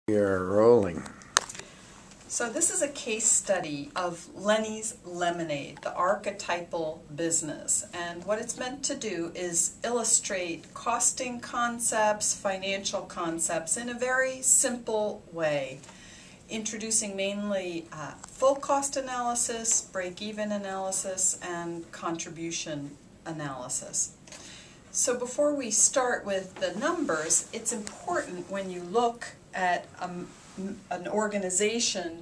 We are rolling. So this is a case study of Lenny's Lemonade, the archetypal business. And what it's meant to do is illustrate costing concepts, financial concepts in a very simple way, introducing mainly full cost analysis, break-even analysis, and contribution analysis. So before we start with the numbers, it's important when you look at an organization's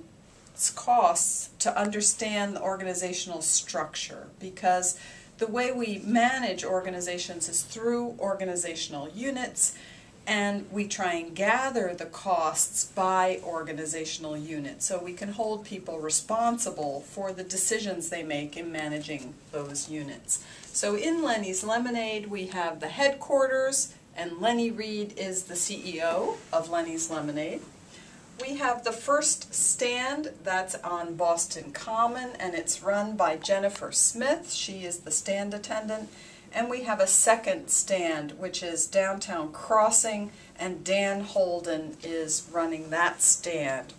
costs to understand the organizational structure, because the way we manage organizations is through organizational units, and we try and gather the costs by organizational units so we can hold people responsible for the decisions they make in managing those units. So in Lenny's Lemonade we have the headquarters, and Lenny Reed is the CEO of Lenny's Lemonade. We have the first stand, that's on Boston Common, and it's run by Jennifer Smith. She is the stand attendant. And we have a second stand, which is Downtown Crossing, and Dan Holden is running that stand.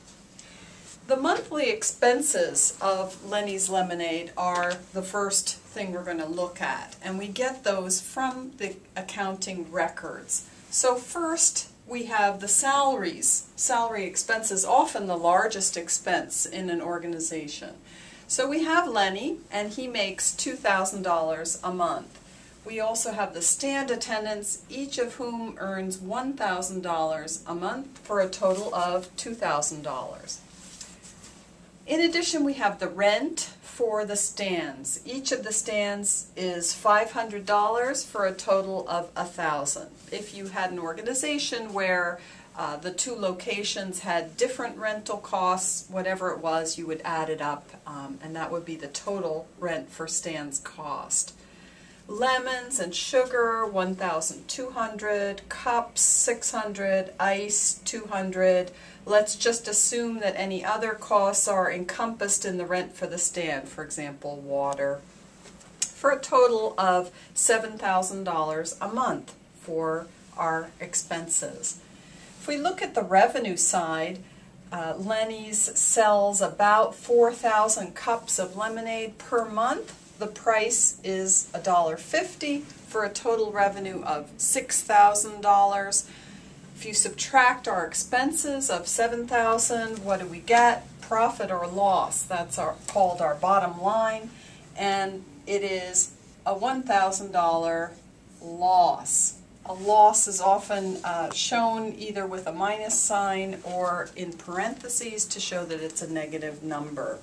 The monthly expenses of Lenny's Lemonade are the first thing we're going to look at, and we get those from the accounting records. So first we have the salaries. Salary expense is often the largest expense in an organization. So we have Lenny, and he makes $2,000 a month. We also have the stand attendants, each of whom earns $1,000 a month for a total of $2,000. In addition, we have the rent for the stands. Each of the stands is $500 for a total of $1,000. If you had an organization where the two locations had different rental costs, whatever it was, you would add it up, and that would be the total rent for stands cost. Lemons and sugar, $1,200, cups, $600, ice, $200. Let's just assume that any other costs are encompassed in the rent for the stand, for example, water, for a total of $7,000 a month for our expenses. If we look at the revenue side, Lenny's sells about 4,000 cups of lemonade per month. The price is $1.50 for a total revenue of $6,000. If you subtract our expenses of $7,000, what do we get? Profit or loss. That's called our bottom line, and it is a $1,000 loss. A loss is often shown either with a minus sign or in parentheses to show that it's a negative number.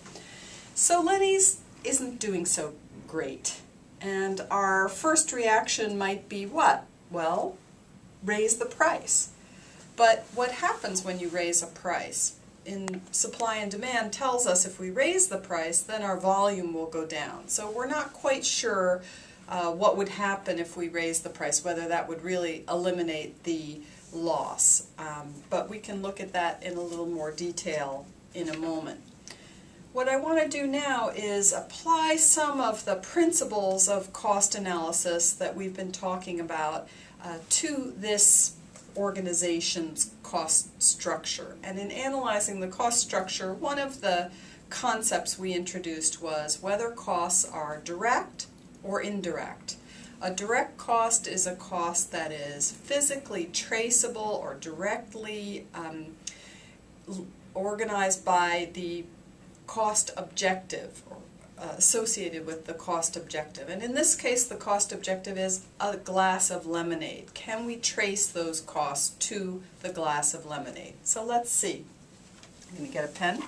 So Lenny's isn't doing so great, and our first reaction might be what? Well, raise the price. But what happens when you raise a price? In supply and demand tells us if we raise the price, then our volume will go down. So we're not quite sure what would happen if we raise the price, whether that would really eliminate the loss. But we can look at that in a little more detail in a moment. What I want to do now is apply some of the principles of cost analysis that we've been talking about to this organization's cost structure. And in analyzing the cost structure, one of the concepts we introduced was whether costs are direct or indirect. A direct cost is a cost that is physically traceable or directly organized by the cost objective, or associated with the cost objective. And in this case, the cost objective is a glass of lemonade. Can we trace those costs to the glass of lemonade? So let's see. I'm going to get a pen.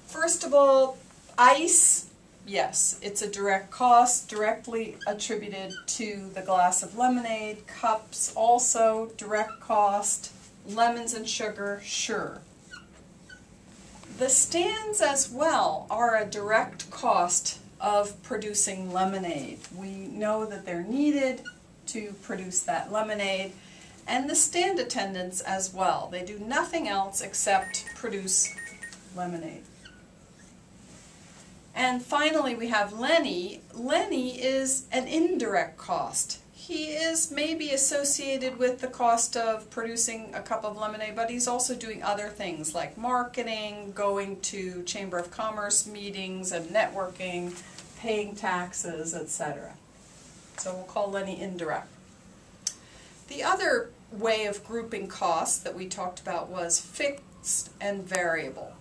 First of all, ice, yes, it's a direct cost, directly attributed to the glass of lemonade. Cups, also direct cost. Lemons and sugar, sure. The stands as well are a direct cost of producing lemonade. We know that they're needed to produce that lemonade, and the stand attendants as well. They do nothing else except produce lemonade. And finally we have Lenny. Lenny is an indirect cost. he is maybe associated with the cost of producing a cup of lemonade, but he's also doing other things like marketing, going to Chamber of Commerce meetings and networking, paying taxes, etc. So we'll call Lenny indirect. The other way of grouping costs that we talked about was fixed and variable.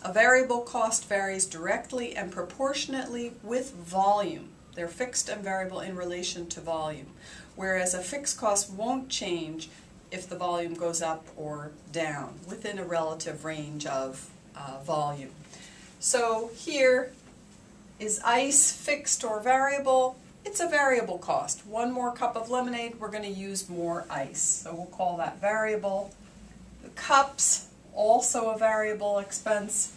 A variable cost varies directly and proportionately with volume. They're fixed and variable in relation to volume, whereas a fixed cost won't change if the volume goes up or down within a relative range of volume. So here is ice fixed or variable? It's a variable cost. One more cup of lemonade, we're going to use more ice. So we'll call that variable. The cups, also a variable expense.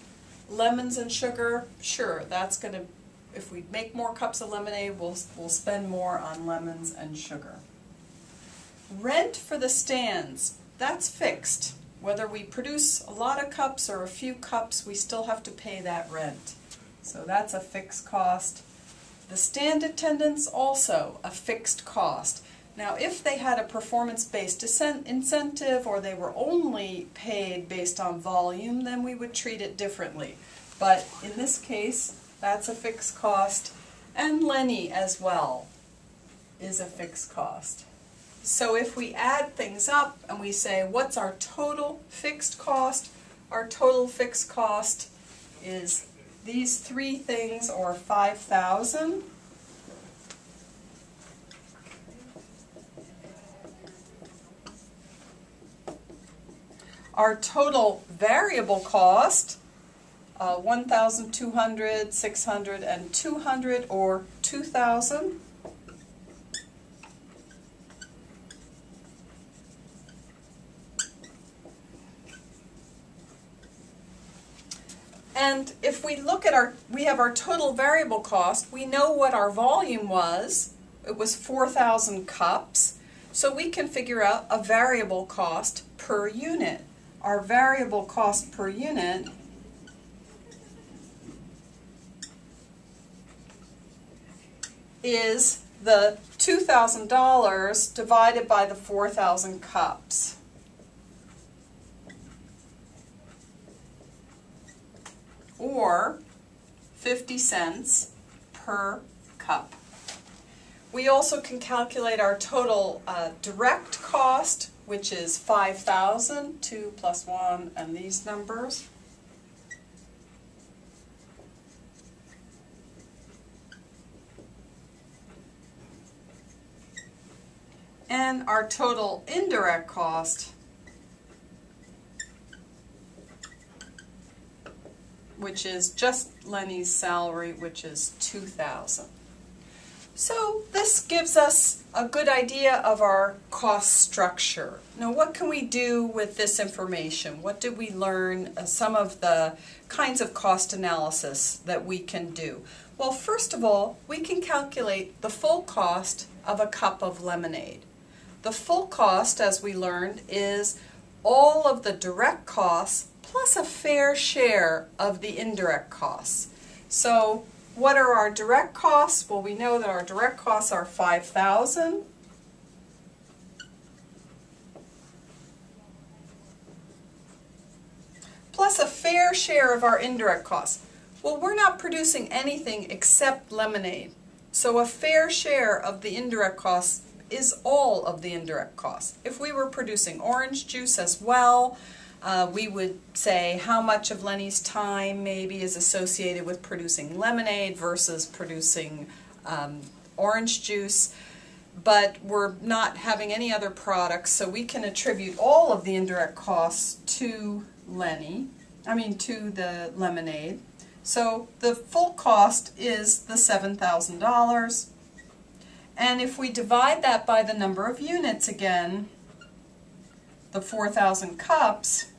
Lemons and sugar, sure, that's going to, if we make more cups of lemonade, we'll spend more on lemons and sugar. Rent for the stands, that's fixed. Whether we produce a lot of cups or a few cups, we still have to pay that rent. So that's a fixed cost. The stand attendants, also a fixed cost. Now, if they had a performance-based incentive or they were only paid based on volume, then we would treat it differently. But in this case, that's a fixed cost. And Lenny as well is a fixed cost. So if we add things up and we say, what's our total fixed cost? Our total fixed cost is these three things, or 5,000. Our total variable cost, 1,200, 600, and 200, or 2,000. And if we look at we have our total variable cost, we know what our volume was. It was 4,000 cups. So we can figure out a variable cost per unit. Our variable cost per unit is the $2,000 divided by the 4,000 cups. Or 50 cents per cup. We also can calculate our total direct cost, which is 5,000, 2 plus 1, and these numbers. And our total indirect cost, which is just Lenny's salary, which is 2,000. So this gives us a good idea of our cost structure. Now, what can we do with this information? What did we learn? Some of the kinds of cost analysis that we can do. Well, first of all, we can calculate the full cost of a cup of lemonade. The full cost, as we learned, is all of the direct costs plus a fair share of the indirect costs. So what are our direct costs? Well, we know that our direct costs are 5,000. Plus a fair share of our indirect costs. Well, we're not producing anything except lemonade. So a fair share of the indirect costs is all of the indirect costs. If we were producing orange juice as well, we would say how much of Lenny's time maybe is associated with producing lemonade versus producing orange juice. But we're not having any other products, so we can attribute all of the indirect costs to to the lemonade. So the full cost is the $7,000. And if we divide that by the number of units again, the 4,000 cups,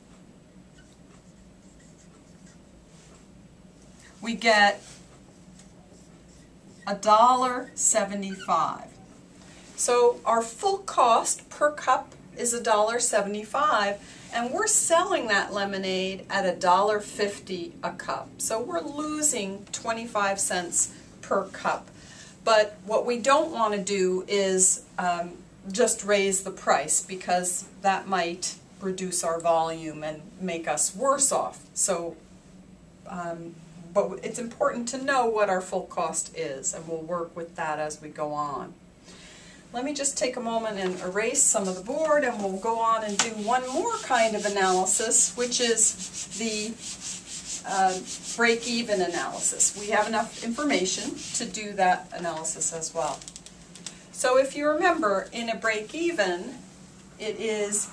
we get $1.75. So our full cost per cup is $1.75, and we're selling that lemonade at $1.50 a cup. So we're losing 25 cents per cup. But what we don't want to do is just raise the price, because that might reduce our volume and make us worse off. So, but it's important to know what our full cost is, and we'll work with that as we go on. Let me just take a moment and erase some of the board, and we'll go on and do one more kind of analysis, which is the break-even analysis. We have enough information to do that analysis as well. So if you remember, in a break-even, it is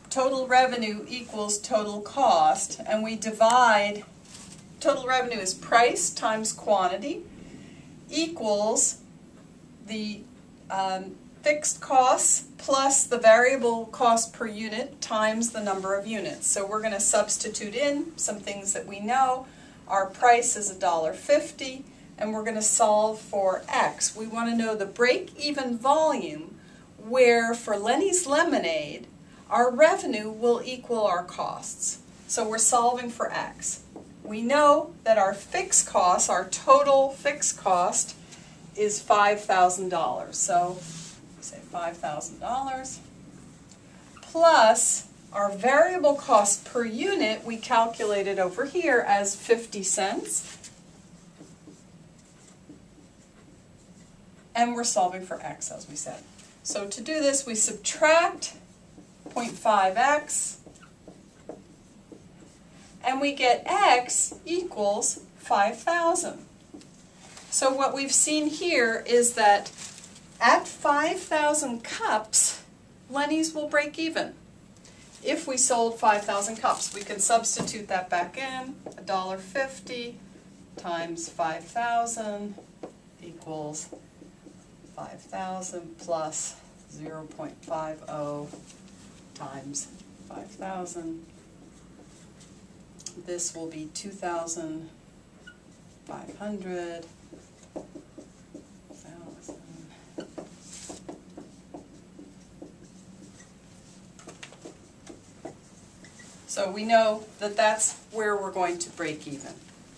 total revenue equals total cost, and we divide, total revenue is price times quantity equals the fixed costs plus the variable cost per unit times the number of units. So we're going to substitute in some things that we know. Our price is $1.50, and we're going to solve for X. We want to know the break-even volume, where for Lenny's Lemonade, our revenue will equal our costs. So we're solving for X. We know that our fixed costs, our total fixed cost, is $5,000. So say $5,000 plus our variable cost per unit, we calculated over here as 50 cents. And we're solving for X, as we said. So to do this, we subtract 0.5x, and we get X equals 5,000. So what we've seen here is that at 5,000 cups, Lenny's will break even. If we sold 5,000 cups, we can substitute that back in. $1.50 times 5,000 equals 5,000 plus 0.50 times 5,000. This will be 2,500. So we know that that's where we're going to break even.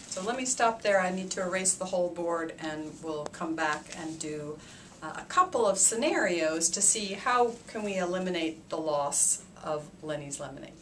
So let me stop there. I need to erase the whole board, and we'll come back and do a couple of scenarios to see how can we eliminate the loss of Lenny's Lemonade.